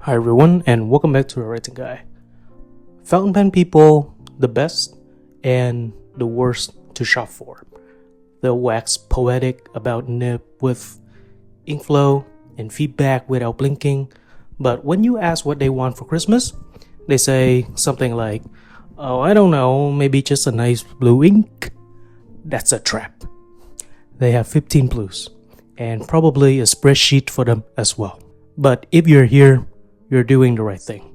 Hi everyone, and welcome back to Writing Guy. Fountain pen people, the best and the worst to shop for. They'll wax poetic about nib with ink flow and feedback without blinking, but when you ask what they want for Christmas, they say something like, "Oh, I don't know, maybe just a nice blue ink." That's a trap. They have 15 blues, and probably a spreadsheet for them as well. But if you're here, you're doing the right thing.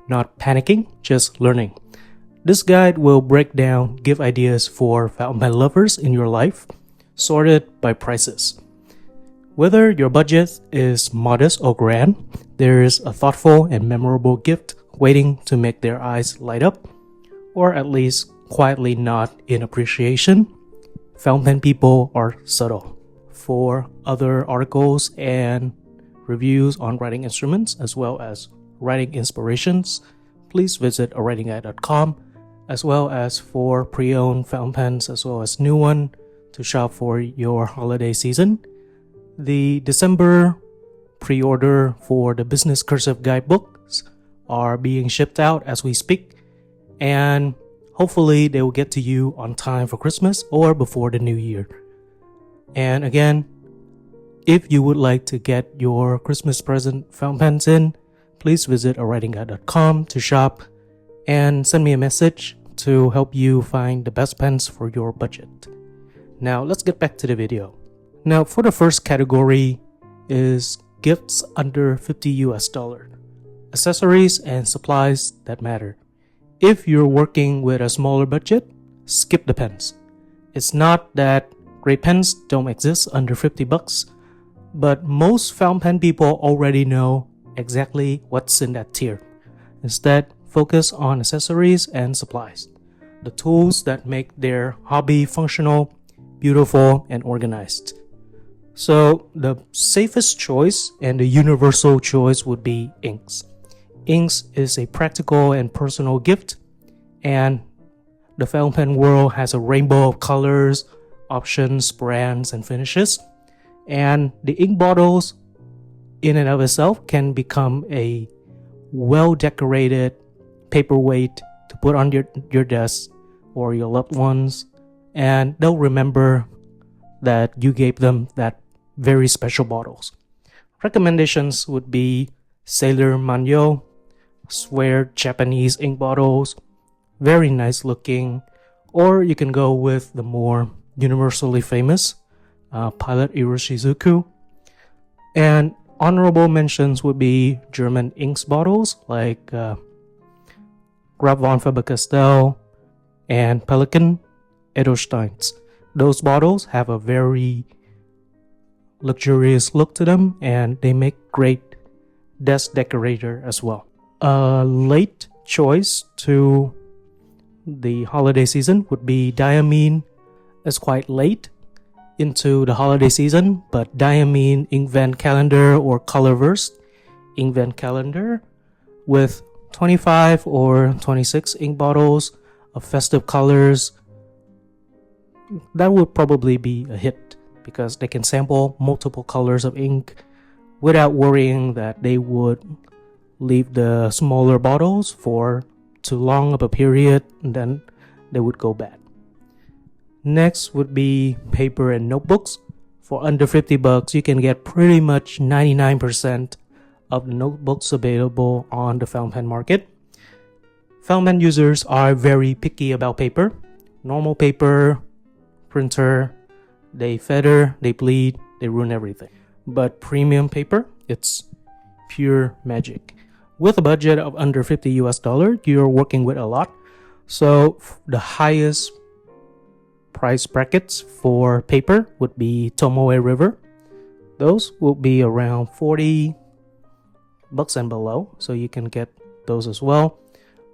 Not panicking, just learning. This guide will break down, give ideas for fountain pen lovers in your life, sorted by prices. Whether your budget is modest or grand, there is a thoughtful and memorable gift waiting to make their eyes light up, or at least quietly nod in appreciation. Fountain pen people are subtle. For other articles and reviews on writing instruments as well as writing inspirations, please visit awritingguy.com, as well as for pre-owned fountain pens as well as new one to shop for your holiday season. The December pre-order for the business cursive guidebooks are being shipped out as we speak, and hopefully they will get to you on time for Christmas or before the new year. And again, if you would like to get your Christmas present fountain pens in, please visit awritingguy.com to shop and send me a message to help you find the best pens for your budget. Now let's get back to the video. Now for the first category is gifts under $50. Accessories and supplies that matter. If you're working with a smaller budget, skip the pens. It's not that great pens don't exist under $50, but most fountain pen people already know exactly what's in that tier. Instead, focus on accessories and supplies, the tools that make their hobby functional, beautiful, and organized. So the safest choice and the universal choice would be inks. Inks is a practical and personal gift, and the fountain pen world has a rainbow of colors, options, brands, and finishes. And the ink bottles in and of itself can become a well-decorated paperweight to put on your desk or your loved ones, and they'll remember that you gave them that very special bottles. Recommendations would be Sailor Manyo, square Japanese ink bottles, very nice looking, or you can go with the more universally famous Pilot Iroshizuku. And honorable mentions would be German inks bottles like Graf von Faber-Castell and Pelikan Edelsteins. Those bottles have a very luxurious look to them, and they make great desk decorator as well. A late choice to the holiday season would be Diamine. It's quite late into the holiday season, but Diamine Inkvent calendar or Colorverse Inkvent calendar with 25 or 26 ink bottles of festive colors, that would probably be a hit because they can sample multiple colors of ink without worrying that they would leave the smaller bottles for too long of a period and then they would go bad. Next would be paper and notebooks. For under $50, you can get pretty much 99% of the notebooks available on the fountain pen market. Fountain pen users are very picky about paper. Normal paper, printer, they feather, they bleed, they ruin everything. But premium paper, it's pure magic. With a budget of under $50, you're working with a lot. So the highest price brackets for paper would be Tomoe River. Those will be around $40 and below, so you can get those as well.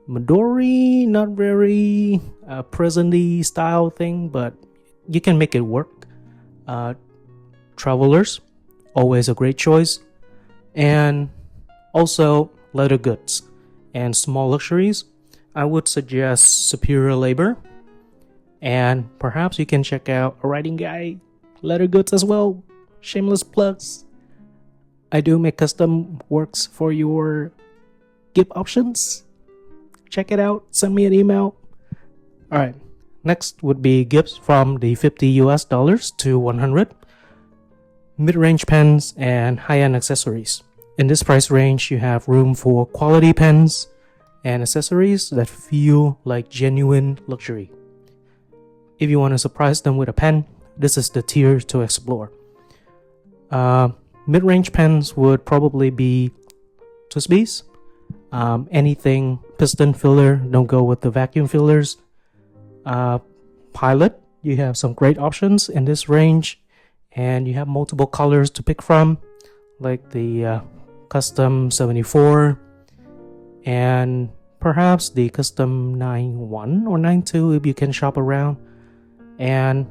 Midori, not very present-y style thing, but you can make it work. Travelers, always a great choice. And also leather goods and small luxuries, I would suggest Superior Labor. And perhaps you can check out A Writing Guy leather goods as well. Shameless plugs. I do make custom works for your gift options. Check it out. Send me an email. Alright, next would be gifts from the $50 to 100. Mid-range pens and high-end accessories. In this price range, you have room for quality pens and accessories that feel like genuine luxury. If you want to surprise them with a pen, this is the tier to explore. Mid-range pens would probably be Twisbees. Anything piston filler, don't go with the vacuum fillers. Pilot, you have some great options in this range, and you have multiple colors to pick from, like the custom 74 and perhaps the custom 91 or 92 if you can shop around. And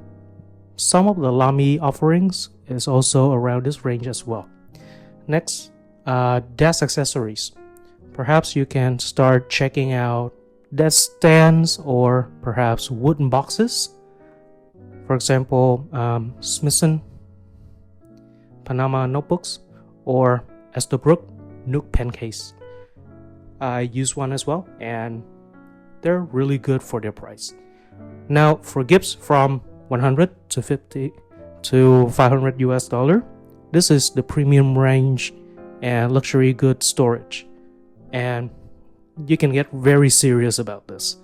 some of the Lamy offerings is also around this range as well. Next, desk accessories. Perhaps you can start checking out desk stands or perhaps wooden boxes. For example, Smithson Panama notebooks or Estabrook Nook pen case. I use one as well, and they're really good for their price. Now, for gifts from 100 to 50 to 500 US dollar, this is the premium range and luxury goods storage, and you can get very serious about this.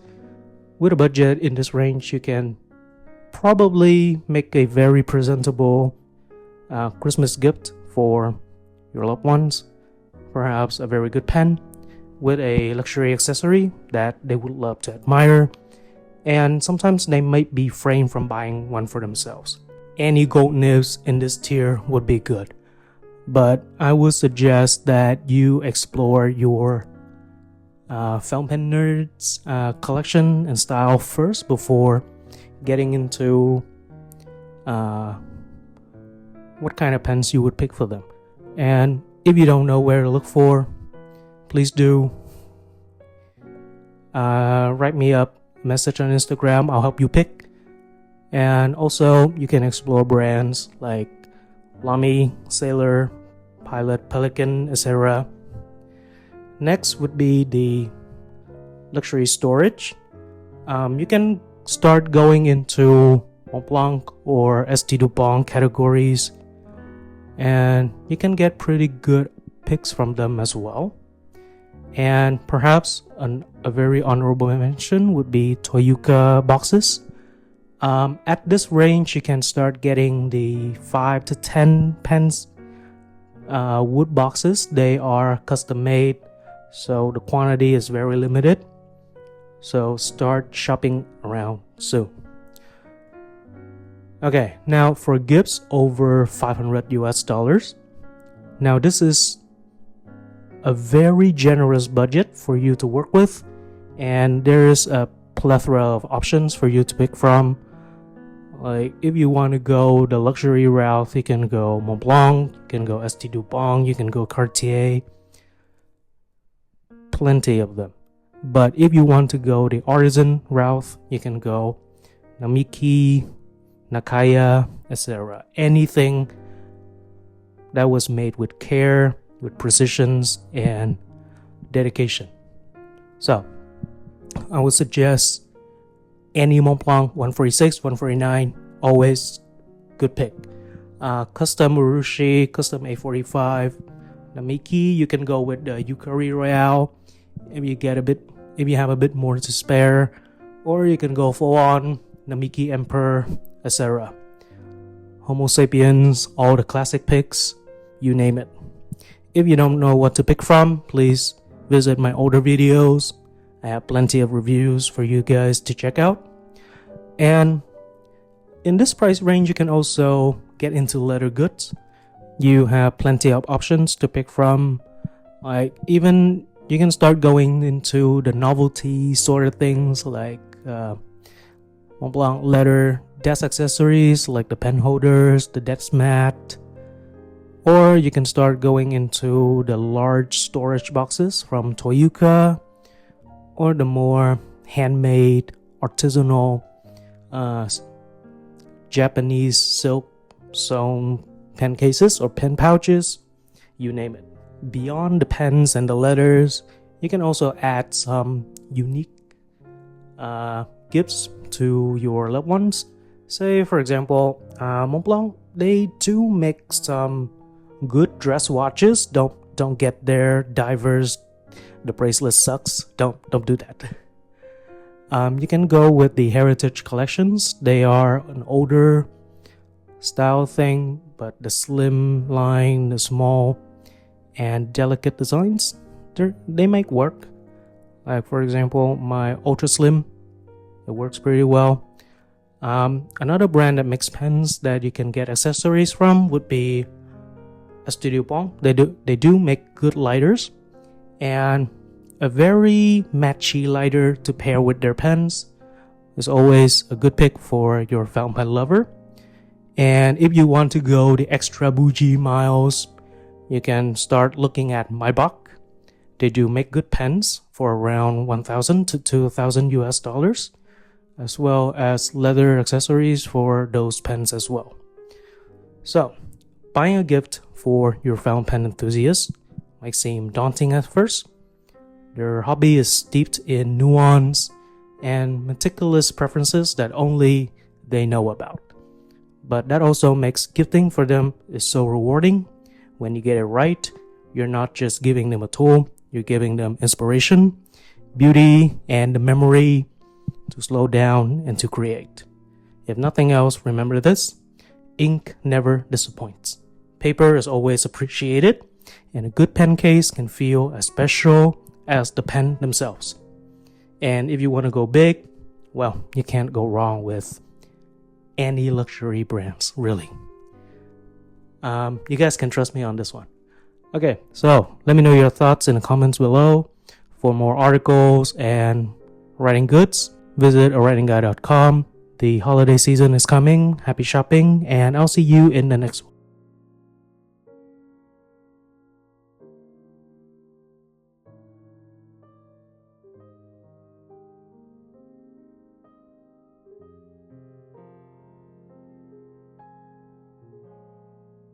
With a budget in this range, you can probably make a very presentable Christmas gift for your loved ones. Perhaps a very good pen with a luxury accessory that they would love to admire, and sometimes they might be framed from buying one for themselves. Any gold nibs in this tier would be good, but I would suggest that you explore your fountain pen nerds collection and style first before getting into what kind of pens you would pick for them. And if you don't know where to look for, please do write me up a message on Instagram. I'll help you pick. And also you can explore brands like Lamy, Sailor, Pilot, Pelican, etc. Next would be the luxury storage. You can start going into Montblanc or St. Dupont categories, and you can get pretty good picks from them as well. And perhaps a very honorable mention would be Toyooka boxes. At this range, you can start getting the 5 to 10 pens wood boxes. They are custom made, so the quantity is very limited. So start shopping around soon. Okay, now for gifts over 500 US dollars. Now this is a very generous budget for you to work with, and there is a plethora of options for you to pick from. Like if you want to go the luxury route, you can go Montblanc, you can go St. Dupont, you can go Cartier. Plenty of them. But if you want to go the artisan route, you can go Namiki, Nakaya, etc. Anything that was made with care, with precisions, and dedication. So, I would suggest any Montblanc 146, 149, always good pick. Custom Urushi, custom A45, Namiki, you can go with the Yukari Royale if you have a bit more to spare, or you can go full on Namiki Emperor, etc. Homo sapiens, all the classic picks, you name it. If you don't know what to pick from, please visit my older videos. I have plenty of reviews for you guys to check out. And in this price range, you can also get into leather goods. You have plenty of options to pick from. Like even you can start going into the novelty sort of things like Montblanc leather desk accessories like the pen holders, the desk mat. Or you can start going into the large storage boxes from Toyooka, or the more handmade, artisanal, Japanese silk sewn pen cases or pen pouches. you name it. Beyond the pens and the letters, you can also add some unique gifts to your loved ones. Say, for example, Montblanc, they do make some good dress watches. Don't get their divers. The bracelet sucks. Don't do that. You can go with the heritage collections. They are an older style thing, but the slim line, the small and delicate designs, they make work. Like for example, my ultra slim, it works pretty well. Another brand that makes pens that you can get accessories from would be Studio Pong. They do make good lighters, and a very matchy lighter to pair with their pens is always a good pick for your fountain pen lover. And if you want to go the extra bougie miles, you can start looking at Maybach. They do make good pens for around $1,000 to $2,000, as well as leather accessories for those pens as well. So, buying a gift for your fountain pen enthusiast might seem daunting at first. Their hobby is steeped in nuance and meticulous preferences that only they know about. But that also makes gifting for them is so rewarding. When you get it right, you're not just giving them a tool, you're giving them inspiration, beauty, and the memory to slow down and to create. If nothing else, remember this: ink never disappoints. Paper is always appreciated, and a good pen case can feel as special as the pen themselves. And if you want to go big, well, you can't go wrong with any luxury brands, really. You guys can trust me on this one. Okay, so let me know your thoughts in the comments below. For more articles and writing goods, visit awritingguy.com. The holiday season is coming. Happy shopping, and I'll see you in the next one.